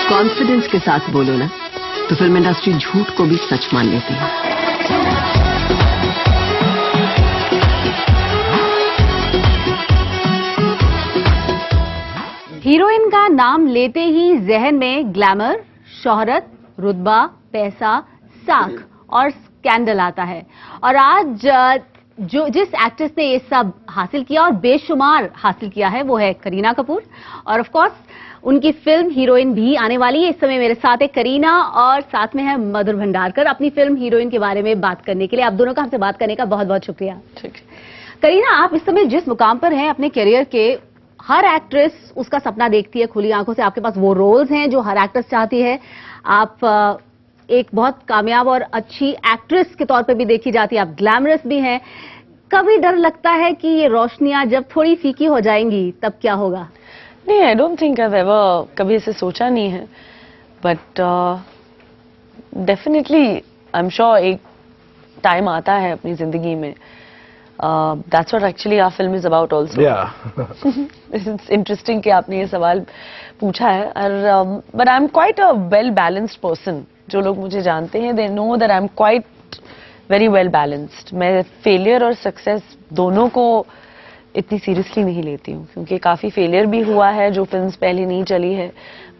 Confidence के साथ बोलो ना, तो फिल्म इंडस्ट्री झूठ को भी सच मान लेती है। हीरोइन का नाम लेते ही जहन में ग्लैमर, शोहरत, रुतबा, पैसा, साख और स्कैंडल आता है। और आज जिस एक्ट्रेस ने ये सब हासिल किया और बेशुमार हासिल किया है वो है करीना कपूर। और ऑफ कोर्स उनकी फिल्म हीरोइन भी आने वाली है। इस समय मेरे साथ है करीना और साथ में है मधुर भंडारकर। अपनी फिल्म हीरोइन के बारे में बात करने के लिए आप दोनों का हमसे बात करने का बहुत बहुत शुक्रिया। ठीक। करीना, आप इस समय जिस मुकाम पर हैं अपने करियर के, हर एक्ट्रेस उसका सपना देखती है खुली आंखों से। आपके पास वो रोल्स हैं जो हर एक्ट्रेस चाहती है। आप एक बहुत कामयाब और अच्छी एक्ट्रेस के तौर पे भी देखी जाती है, आप ग्लैमरस भी हैं। कभी डर लगता है कि ये रोशनियां जब थोड़ी फीकी हो जाएंगी तब क्या होगा? नहीं, I don't think I ever कभी ऐसे सोचा नहीं है, but definitely I am sure एक टाइम आता है अपनी जिंदगी में। That's what actually our film is about also. It's interesting कि आपने ये सवाल पूछा है। और but I am quite a well balanced person. जो लोग मुझे जानते हैं they know that I am quite very well balanced. मैं फेलियर और सक्सेस दोनों को इतनी सीरियसली नहीं लेती हूँ, क्योंकि काफी फेलियर भी हुआ है जो फिल्म्स पहले नहीं चली है।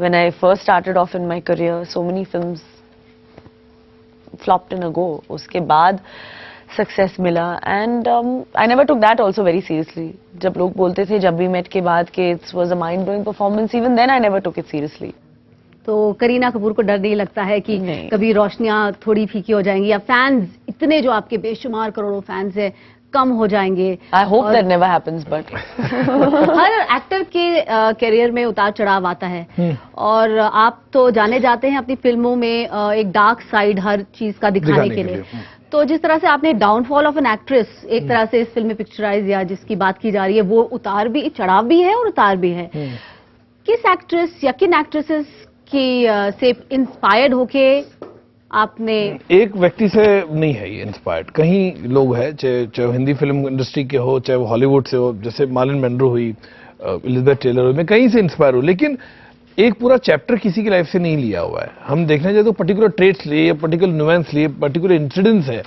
When I first started off in my career so many films flopped in a go. उसके बाद सक्सेस मिला and I never took that also very seriously. जब लोग बोलते थे जब भी मेट के बाद कि it's was a mind blowing performance, even then I never took it seriously. तो करीना कपूर को डर नहीं लगता है कि कभी रोशनियां थोड़ी फीकी हो जाएंगी या फैंस इतने जो आपके बेशुमार करोड़ों फैंस हैं कम हो जाएंगे? I hope that never happens, but her actor के करियर में उतार चढ़ाव आता है और आप तो जाने जाते हैं अपनी फिल्मों में एक डार्क साइड हर चीज का दिखाने के लिए। तो जिस तरह से आपने डाउनफॉल ऑफ एन एक्ट्रेस एक तरह से इस फिल्म में पिक्चराइज या जिसकी बात की जा रही है, वो उतार भी, चढ़ाव भी है और उतार भी है। किस एक्ट्रेस या किन एक्ट्रेसेस की से इंस्पायर्ड होके आपने? एक व्यक्ति से नहीं है ये इंस्पायर्ड, कहीं लोग हैं, चाहे हिंदी फिल्म इंडस्ट्री के हो, चाहे वो हॉलीवुड से हो, जैसे मार्लिन मेंड्रो हुई, एलिजाबेथ टेलर हुई, मैं कहीं से इंस्पायर हूँ, लेकिन एक पूरा चैप्टर किसी की लाइफ से नहीं लिया हुआ है। हम देखने जाए तो पर्टिकुलर ट्रेट्स लिए या पर्टिकुलर न्यूएंस लिए, पर्टिकुलर इंसिडेंट्स है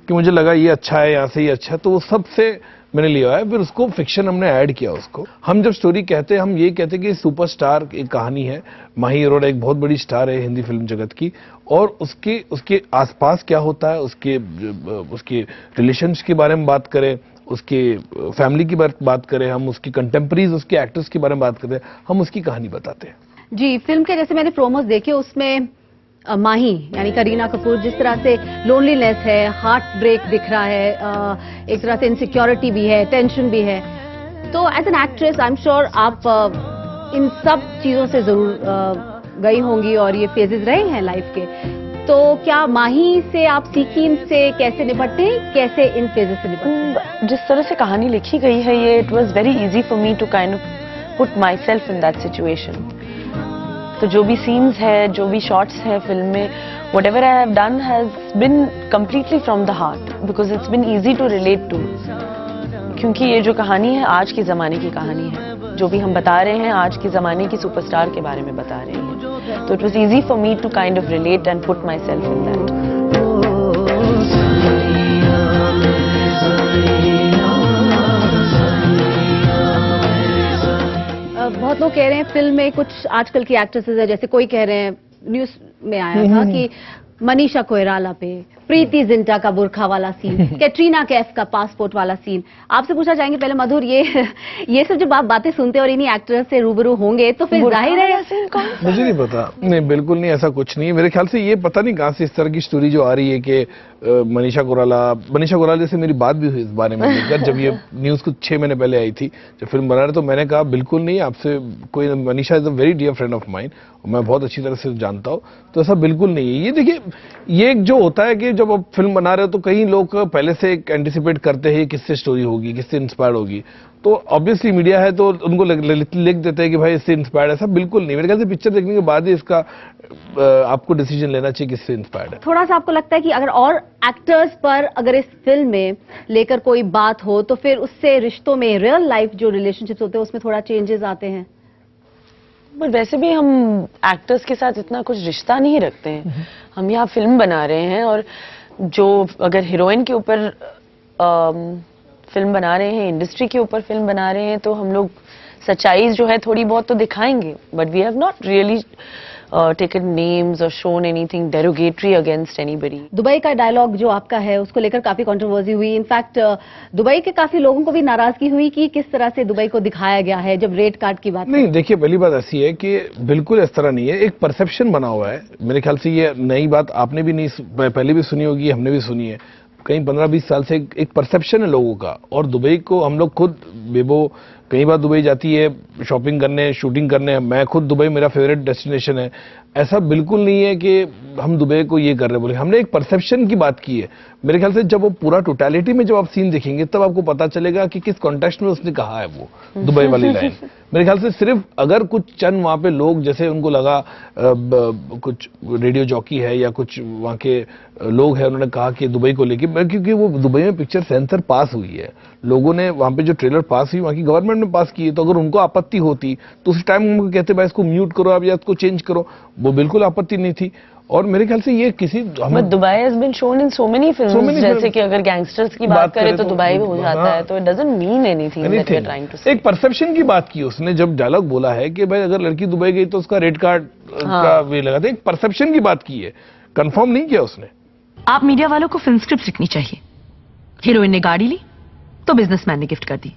कि मुझे लगा ये अच्छा है, यहाँ से ये अच्छा है, तो वो सबसे मैंने लिया है, फिर उसको फिक्शन हमने ऐड किया उसको। हम जब स्टोरी कहते हैं हम ये कहते हैं कि सुपरस्टार एक कहानी है। माही अरोड़ा एक बहुत बड़ी स्टार है हिंदी फिल्म जगत की, और उसके आसपास क्या होता है, उसके रिलेशंस के बारे में बात करें, उसके फैमिली की बात करें, हम उसकी कंटेम्परीज, उसके एक्टर्स के बारे में बात करते हैं, हम उसकी कहानी बताते हैं। जी, फिल्म के जैसे मैंने प्रोमोस देखे उसमें माही यानी करीना कपूर जिस तरह से लोनलीनेस है, हार्ट ब्रेक दिख रहा है, एक तरह से इनसिक्योरिटी भी है, टेंशन भी है। तो as an actress I am sure आप इन सब चीजों से जरूर गई होंगी और ये फेजेस रहे हैं लाइफ के। तो क्या माही से आप सीखी, इनसे कैसे निपटते हैं, कैसे इन फेजेस से निपटते हैं? जिस तरह से कहानी लिखी गई है ये, it was very easy for me to kind of put myself in that situation. तो जो भी सीन्स है, जो भी शॉट्स है फिल्म में, whatever I have done has been completely from the heart because it's been easy to relate to। क्योंकि ये जो कहानी है आज के ज़माने की कहानी है, जो भी हम बता रहे हैं आज के ज़माने की सुपरस्टार के बारे में बता रहे हैं। तो it was easy for me to kind of relate and put myself in that। बहुत लोग कह रहे हैं फिल्म में कुछ आजकल की एक्ट्रेसेस है, जैसे कोई कह रहे हैं, न्यूज में आया था कि मनीषा कोइराला पे प्रीति जिंटा का बुरखा वाला सीन, कैटरीना कैफ का पासपोर्ट वाला सीन। आपसे पूछना चाहेंगे पहले मधुर, ये सब जब आप बातें सुनते और इन्हीं एक्टर्स से रूबरू होंगे तो फिर जाहिर है मुझे नहीं पता। नहीं, बिल्कुल नहीं, ऐसा कुछ नहीं है मेरे ख्याल से। ये पता नहीं कहां से इस तरह की स्टोरी जो आ रही है कि मनीषा कोइराला से मेरी बात भी हुई इस बारे में लेकर, जब ये न्यूज कुछ 6 महीने पहले आई थी जब फिल्म बना रहे, तो मैंने कहा बिल्कुल नहीं, आपसे कोई, Manisha is a very dear friend of mine, मैं बहुत अच्छी तरह से जानता हूँ, तो ऐसा बिल्कुल नहीं है। ये देखिए, ये जो होता है कि जब आप फिल्म बना रहे हो तो कई लोग पहले से एंटिसिपेट करते हैं किससे स्टोरी होगी, किससे इंस्पायर्ड होगी, तो ऑब्वियसली मीडिया है तो उनको लिख देते हैं कि भाई इससे इंस्पायर्ड। ऐसा बिल्कुल नहीं, मेरे ख्याल से पिक्चर देखने के बाद ही इसका आपको डिसीजन लेना चाहिए किससे इंस्पायर्ड है। थोड़ा सा आपको लगता है कि अगर और एक्टर्स पर अगर इस फिल्म में लेकर कोई बात हो तो फिर उससे रिश्तों में, रियल लाइफ जो रिलेशनशिप्स होते हैं उसमें थोड़ा चेंजेस आते हैं? बट वैसे भी हम एक्टर्स के साथ इतना कुछ रिश्ता नहीं रखते हैं। हम यहाँ फिल्म बना रहे हैं और जो अगर हीरोइन के ऊपर फिल्म बना रहे हैं, इंडस्ट्री के ऊपर फिल्म बना रहे हैं, तो हम लोग सच्चाई जो है थोड़ी बहुत तो दिखाएंगे, but we have not really taken names और shown anything derogatory against anybody. Dubai का डायलॉग जो आपका है उसको लेकर काफी कंट्रोवर्सी हुई। इनफैक्ट दुबई के काफी लोगों को भी नाराजगी हुई कि किस तरह से दुबई को दिखाया गया है जब रेड कार्ड की बात। नहीं, देखिए पहली बात ऐसी है कि बिल्कुल इस तरह नहीं है, एक परसेप्शन बना हुआ है। मेरे ख्याल से ये नई बात आपने भी नहीं पहले भी सुनी होगी, हमने भी सुनी है। कहीं 15-20 साल से एक परसेप्शन है लोगों का, और दुबई को हम लोग खुद बेबो कई बार दुबई जाती है शॉपिंग करने, शूटिंग करने। मैं खुद दुबई मेरा फेवरेट डेस्टिनेशन है। ऐसा बिल्कुल नहीं है कि हम दुबई को ये कर रहे बोले, हमने एक परसेप्शन की बात की है। मेरे ख्याल से जब वो पूरा टोटलिटी में जब आप सीन देखेंगे तब आपको पता चलेगा कि किस कॉन्टेक्स्ट में उसने कहा है वो दुबई वाली लाइन। मेरे ख्याल से सिर्फ अगर कुछ चंद वहां पे लोग, जैसे उनको लगा कुछ रेडियो जॉकी है या कुछ वहां के लोग हैं, उन्होंने कहा कि दुबई को लेके, क्योंकि वो दुबई में पिक्चर सेंसर पास हुई है, लोगों ने वहां पे जो ट्रेलर पास हुई वहां की गवर्नमेंट ने पास की है, तो अगर उनको आपत्ति होती तो उस टाइम उनको कहते भाई इसको म्यूट करो आप या इसको चेंज करो, वो बिल्कुल आपत्ति नहीं थी। और मेरे ख्याल से ये किसी Dubai has been shown in so many films, जैसे कि अगर गैंगस्टर्स की बात करें तो दुबई में हो जाता है, तो it doesn't mean anything that we are trying to say. एक परसेप्शन की बात की उसने, जब डायलॉग बोला है कि भाई अगर लड़की दुबई गई तो उसका रेड कार्ड का वे लगा था, एक परसेप्शन की बात की है, कंफर्म नहीं किया उसने। आप मीडिया वालों को फिल्म स्क्रिप्ट लिखनी चाहिए। हीरोइन ने गाड़ी ली तो बिजनेसमैन ने गिफ्ट कर दी,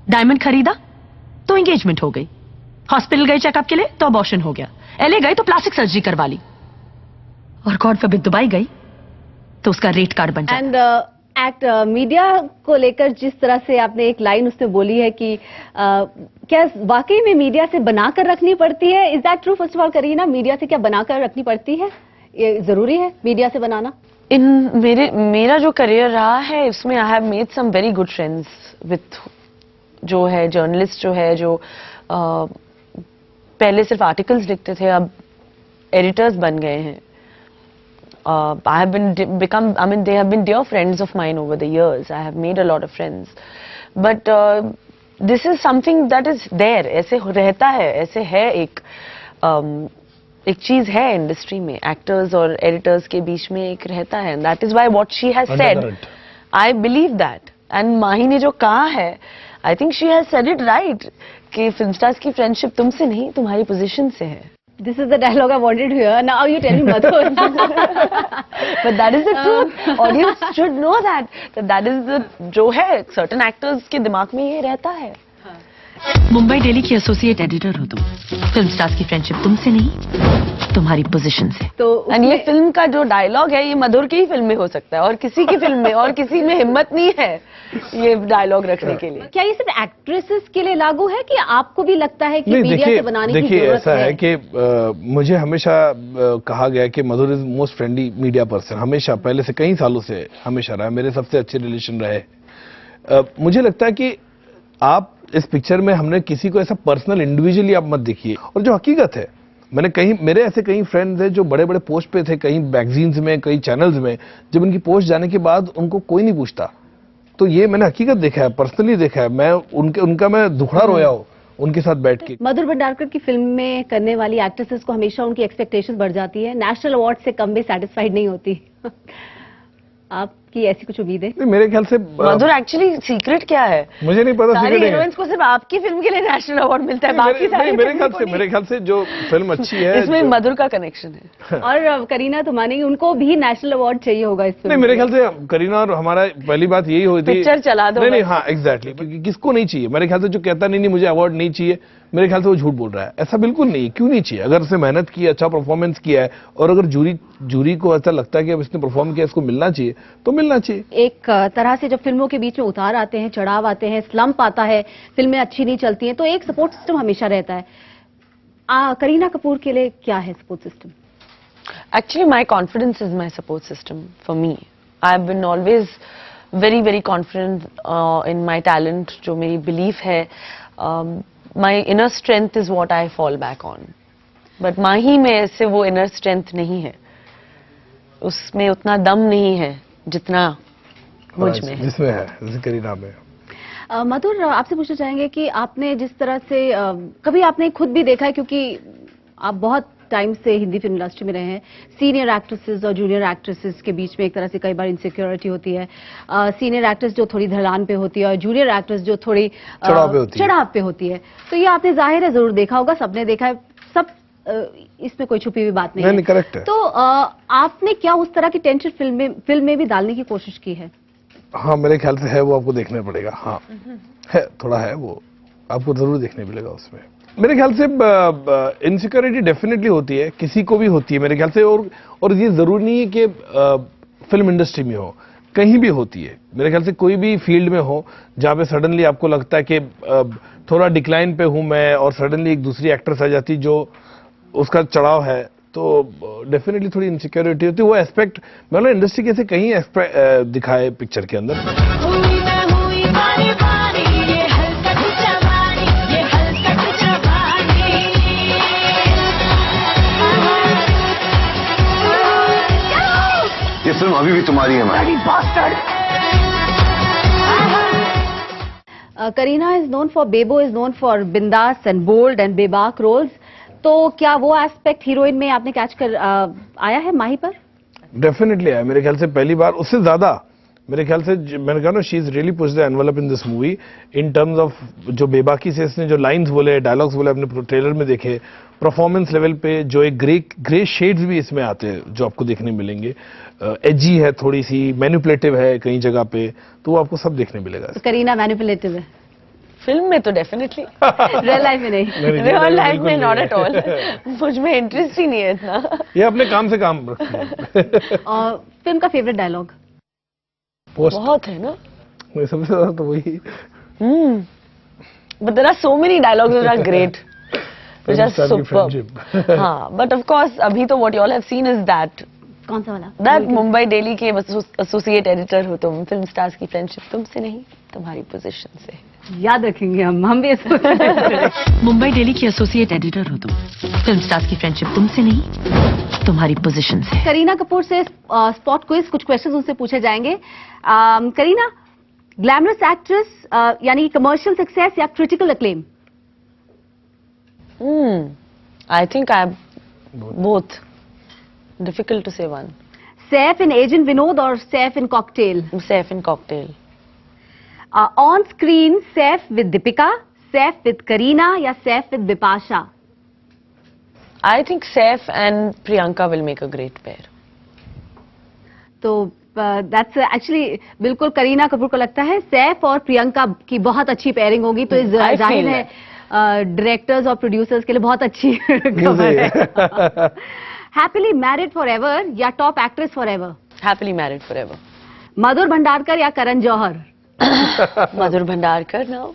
डायमंड खरीदा तो एंगेजमेंट हो गई, हॉस्पिटल गए चेकअप के लिए तो अबॉर्शन हो गया, एलए गए तो प्लास्टिक सर्जरी करवा ली, और गॉड फॉरबिड दुबई गई तो उसका रेट कार्ड बन जाता। एंड मीडिया को लेकर जिस तरह से आपने एक लाइन उसने बोली है कि क्या वाकई में मीडिया से बनाकर रखनी पड़ती है? Is that true? First of all Kareena, media से क्या बनाकर रखनी पड़ती है? ये जरूरी है मीडिया से बनाना? मेरा जो करियर रहा है उसमें I have made some very good friends with जो है जर्नलिस्ट जो है, जो पहले सिर्फ आर्टिकल्स लिखते थे अब एडिटर्स बन गए हैं। I have become, I mean, they have been dear friends of mine over the years. I have made a lot of friends. But this is something that is there. ऐसे रहता है, ऐसे है एक चीज है इंडस्ट्री में, एक्टर्स और एडिटर्स के बीच में एक रहता है. That is why what she has said, I believe that. And माही ने जो कहा है, I think she has said it right कि फिल्म स्टार्स की फ्रेंडशिप तुमसे नहीं तुम्हारी पोजीशन से है. This is the dialogue I wanted to hear. Now you tell me, Madhur. But that is the truth. Audience should know that is the जो है certain actors के दिमाग में ये रहता है. मुंबई डेली की एसोसिएट एडिटर हो तुम. फिल्म स्टार्स की फ्रेंडशिप तुमसे नहीं तुम्हारी पोजीशन से. तो ये फिल्म का जो डायलॉग है ये मधुर की ही फिल्म में हो सकता है और किसी की फिल्म में और किसी में हिम्मत नहीं है ये डायलॉग रखने के लिए. क्या ये सिर्फ एक्ट्रेसेस के लिए लागू है कि आपको भी लगता है कि मीडिया से बनाने की जरूरत है? देखिए ऐसा है कि मुझे हमेशा कहा गया कि Madhur is most friendly media person. हमेशा पहले से कई सालों से हमेशा रहा, मेरे सबसे अच्छे रिलेशन रहे. मुझे लगता है कि आप इस पिक्चर में हमने किसी को ऐसा पर्सनल इंडिविजुअली आप मत देखिए. और जो हकीकत है, मैंने कहीं मेरे ऐसे कई फ्रेंड्स हैं जो बड़े बड़े पोस्ट पे थे, कहीं मैगजीन्स में, कई चैनल्स में, जब उनकी पोस्ट जाने के बाद उनको कोई नहीं पूछता. तो ये मैंने हकीकत देखा है, पर्सनली देखा है. मैं उनका मैं दुखड़ा रोया हूँ उनके साथ बैठ के. मधुर भंडारकर की फिल्म में करने वाली एक्ट्रेसेस को हमेशा उनकी एक्सपेक्टेशन बढ़ जाती है, नेशनल अवार्ड से कम भी सेटिस्फाइड नहीं होती. आपकी ऐसी कुछ उम्मीद है? मेरे ख्याल से मधुर एक्चुअली सीक्रेट क्या है मुझे नहीं पता. सारी हीरोइंस को सिर्फ आपकी फिल्म के लिए नेशनल अवार्ड मिलता है, बाकी सारी मेरे ख्याल से जो फिल्म अच्छी है इसमें मधुर का कनेक्शन है. और करीना तो मानेगी उनको भी नेशनल अवार्ड चाहिए होगा इस फिल्म. नहीं, मेरे ख्याल से करीना और हमारा पहली बात यही हुई थी, पिक्चर चला दो. नहीं, हाँ एग्जैक्टली, क्योंकि किसको नहीं चाहिए. मेरे ख्याल से जो कहता नहीं मुझे अवार्ड नहीं चाहिए, मेरे ख्याल से वो झूठ बोल रहा है. ऐसा बिल्कुल नहीं, क्यों नहीं चाहिए? अगर उसने मेहनत की, अच्छा परफॉर्मेंस किया है और अगर जूरी को ऐसा लगता है कि अब इसने परफॉर्म किया, इसको मिलना चाहिए तो मिलना चाहिए. एक तरह से जब फिल्मों के बीच में उतार आते हैं, चढ़ाव आते हैं, स्लम्प आता है, फिल्में अच्छी नहीं चलती हैं, तो एक सपोर्ट सिस्टम हमेशा रहता है. करीना कपूर के लिए क्या है support system? Actually, my confidence is my support system for me. I have been always very, very confident in my talent. जो मेरी belief है, my inner strength is what I fall back on. But माही में ऐसे वो inner strength नहीं है. उसमें उतना दम नहीं है जितना मुझ में है. जिसमें है, जैसे करीना में. मधुर, आपसे पूछना चाहेंगे कि आपने जिस तरह से कभी आपने खुद भी देखा है, क्योंकि आप बहुत टाइम से हिंदी फिल्म इंडस्ट्री में रहे हैं, सीनियर एक्ट्रेसेस और जूनियर एक्ट्रेसेस के बीच में एक तरह से कई बार इनसिक्योरिटी होती है। सीनियर एक्ट्रेस जो थोड़ी ढलान पे होती है और जूनियर एक्ट्रेस जो थोड़ी चढ़ाव पे होती है। तो ये आपने जाहिर है जरूर देखा होगा, सबने देखा है, सब इसमें कोई छुपी हुई बात नहीं है। करेक्ट है। तो आपने क्या उस तरह की टेंशन फिल्म में भी डालने की कोशिश की है? हाँ, मेरे ख्याल से है, वो आपको देखना पड़ेगा। हाँ है, थोड़ा है, वो आपको जरूर देखने मिलेगा उसमें। मेरे ख्याल से इनसिक्योरिटी डेफिनेटली होती है, किसी को भी होती है मेरे ख्याल से, और ये जरूरी नहीं है कि फिल्म इंडस्ट्री में हो, कहीं भी होती है मेरे ख्याल से। कोई भी फील्ड में हो जहाँ पे सडनली आपको लगता है कि थोड़ा डिक्लाइन पे हूं मैं, और सडनली एक दूसरी एक्ट्रेस आ जाती जो उसका चढ़ाव है, तो डेफिनेटली थोड़ी इनसिक्योरिटी होती है। वो एस्पेक्ट मतलब इंडस्ट्री के से कहीं दिखाए पिक्चर के अंदर। ये फिल्म अभी भी तुम्हारी है ma'am. Kareena is known for, Bebo is known for बिंदास एंड बोल्ड एंड बेबाक रोल्स। तो क्या वो एस्पेक्ट हीरोइन में आपने कैच कर आया है माही पर? डेफिनेटली आया, मेरे ख्याल से पहली बार, उससे ज्यादा मेरे ख्याल से मैंने कहा ना, she is really pushed the envelope in this movie in terms of जो बेबाकी से इसने जो लाइंस बोले, डायलॉग्स बोले, अपने ट्रेलर में देखे, परफॉर्मेंस लेवल पे जो एक ग्रे शेड्स भी इसमें आते हैं जो आपको देखने मिलेंगे। एजी है, थोड़ी सी मैनिपुलेटिव है कई जगह पे, तो वो आपको सब देखने मिलेगा। तो करीना मैनिपुलेटिव है फिल्म में तो डेफिनेटली, रियल लाइफ में नहीं। रियल लाइफ में नॉट एट ऑल, मुझ में इंटरेस्ट ही नहीं है इतना। ये अपने काम से काम रखती है। और फिल्म का फेवरेट डायलॉग? बहुत है ना, सबसे ज्यादा तो वही। But there are so many dialogues that are great, which are superb. हाँ, but of course अभी तो what you all have seen is that कौन सा वाला? that मुंबई डेली के एसोसिएट एडिटर हो तुम, फिल्म स्टार्स की फ्रेंडशिप तुमसे नहीं तुम्हारी पोजीशन से। याद रखेंगे हम भी इसको। मुंबई डेली की एसोसिएट एडिटर हो तुम, फिल्म स्टार्स की फ्रेंडशिप तुमसे नहीं तुम्हारी पोजीशन से। करीना कपूर से स्पॉट क्विज, कुछ क्वेश्चंस उनसे पूछे जाएंगे। करीना, ग्लैमरस एक्ट्रेस यानी कमर्शियल सक्सेस या critical acclaim? I think I both, difficult to say one. Saif in Agent Vinod और Saif in Cocktail? Saif in Cocktail. On screen Saif with Deepika, Saif with Kareena या Saif with Bipasha? I think Saif and Priyanka will make a great pair. तो that's actually बिल्कुल करीना कपूर को लगता है सैफ और प्रियंका की बहुत अच्छी पेयरिंग होगी, तो जाहिर है डायरेक्टर्स और प्रोड्यूसर्स के लिए बहुत अच्छी खबर है। हैप्पीली मैरिड फॉरएवर या top actress forever? Happily married forever. मधुर भंडारकर या Karan Johar? Madhur Bhandarkar now.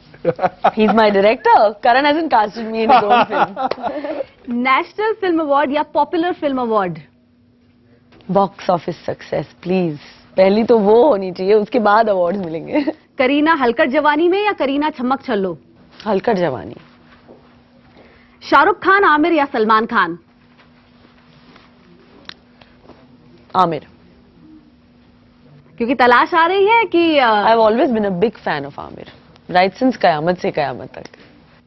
He's my director. Karan hasn't casted me in his own film. National film award या popular film award? Box office success, please. पहली तो वो होनी चाहिए, उसके बाद अवार्ड्स मिलेंगे। करीना हलकट जवानी में या करीना छमक छल्लो? हलकट जवानी। शाहरुख खान, आमिर या सलमान खान? आमिर। क्योंकि तलाश आ रही है कि I've always been a big fan of Amir. Right since कयामत से कयामत तक।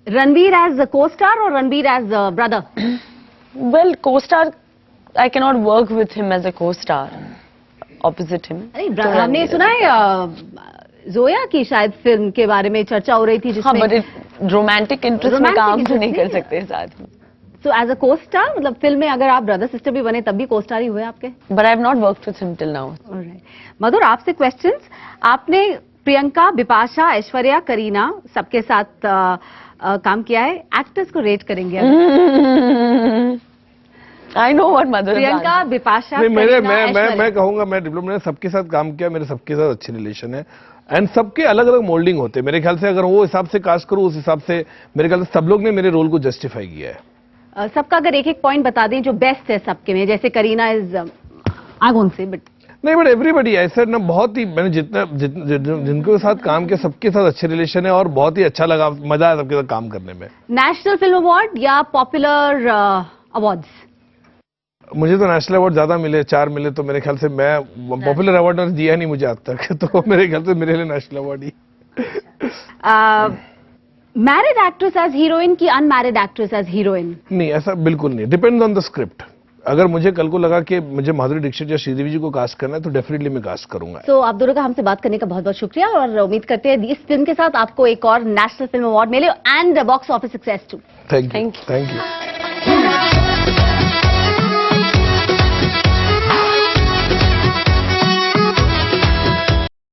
रणबीर एज को स्टार और Ranbir as brother? Well, co-star, I cannot work with him as a co-star. Opposite him. अरे हमने सुना है जोया की शायद फिल्म के बारे में चर्चा हो रही थी हाँ, जिसमें but रोमांटिक इंटरेस्ट में काम तो नहीं कर सकते साथ में। सो एज अ को स्टार, मतलब फिल्म में अगर आप ब्रदर सिस्टर भी बने तब भी को स्टार ही हुए आपके? But I have not worked with him till now. मधुर, आपसे क्वेश्चंस। आपने प्रियंका, बिपाशा, ऐश्वर्या, करीना सबके साथ काम किया है, एक्टर्स को रेट करेंगे अब। I know what Madhur is Priyanka, answering. Bipasha, नहीं, करीना, मैं कहूंगा, मैं डिप्लोमा मैंने सबके साथ काम किया, मेरे सबके साथ अच्छी रिलेशन है, एंड सबके अलग अलग मोल्डिंग होते हैं। मेरे ख्याल से अगर वो हिसाब से कास्ट करूं, उस हिसाब से मेरे ख्याल से सब लोग ने मेरे रोल को जस्टिफाई किया है। सबका अगर एक एक पॉइंट बता दें जो बेस्ट है सबके में, जैसे Kareena is I won't say, but नहीं, बट एवरीबडी ऐसा ना, बहुत ही मैंने जिनको साथ काम किया सबके साथ अच्छे रिलेशन है और बहुत ही अच्छा लगा, मजा आया सबके साथ काम करने में। नेशनल फिल्म अवार्ड या पॉपुलर अवार्ड्स? मुझे तो नेशनल अवार्ड ज्यादा मिले, 4 मिले, तो मेरे ख्याल से मैं पॉपुलर अवार्ड दिया नहीं मुझे आज तक, तो मेरे ख्याल से मेरे लिए नेशनल अवार्ड ही। मैरिड एक्ट्रेस एज हीरोइन की अनमैरिड एक्ट्रेस एज हीरोइन? नहीं, ऐसा बिल्कुल नहीं, डिपेंड्स ऑन द स्क्रिप्ट। अगर मुझे कल को लगा कि मुझे माधुरी दीक्षित या श्रीदेवी जी को कास्ट करना है तो डेफिनेटली मैं कास्ट करूंगा। तो आप दोनों का हमसे बात करने का बहुत बहुत शुक्रिया और उम्मीद करते हैं इस फिल्म के साथ आपको एक और नेशनल फिल्म अवार्ड मिले and box office success too. Thank you.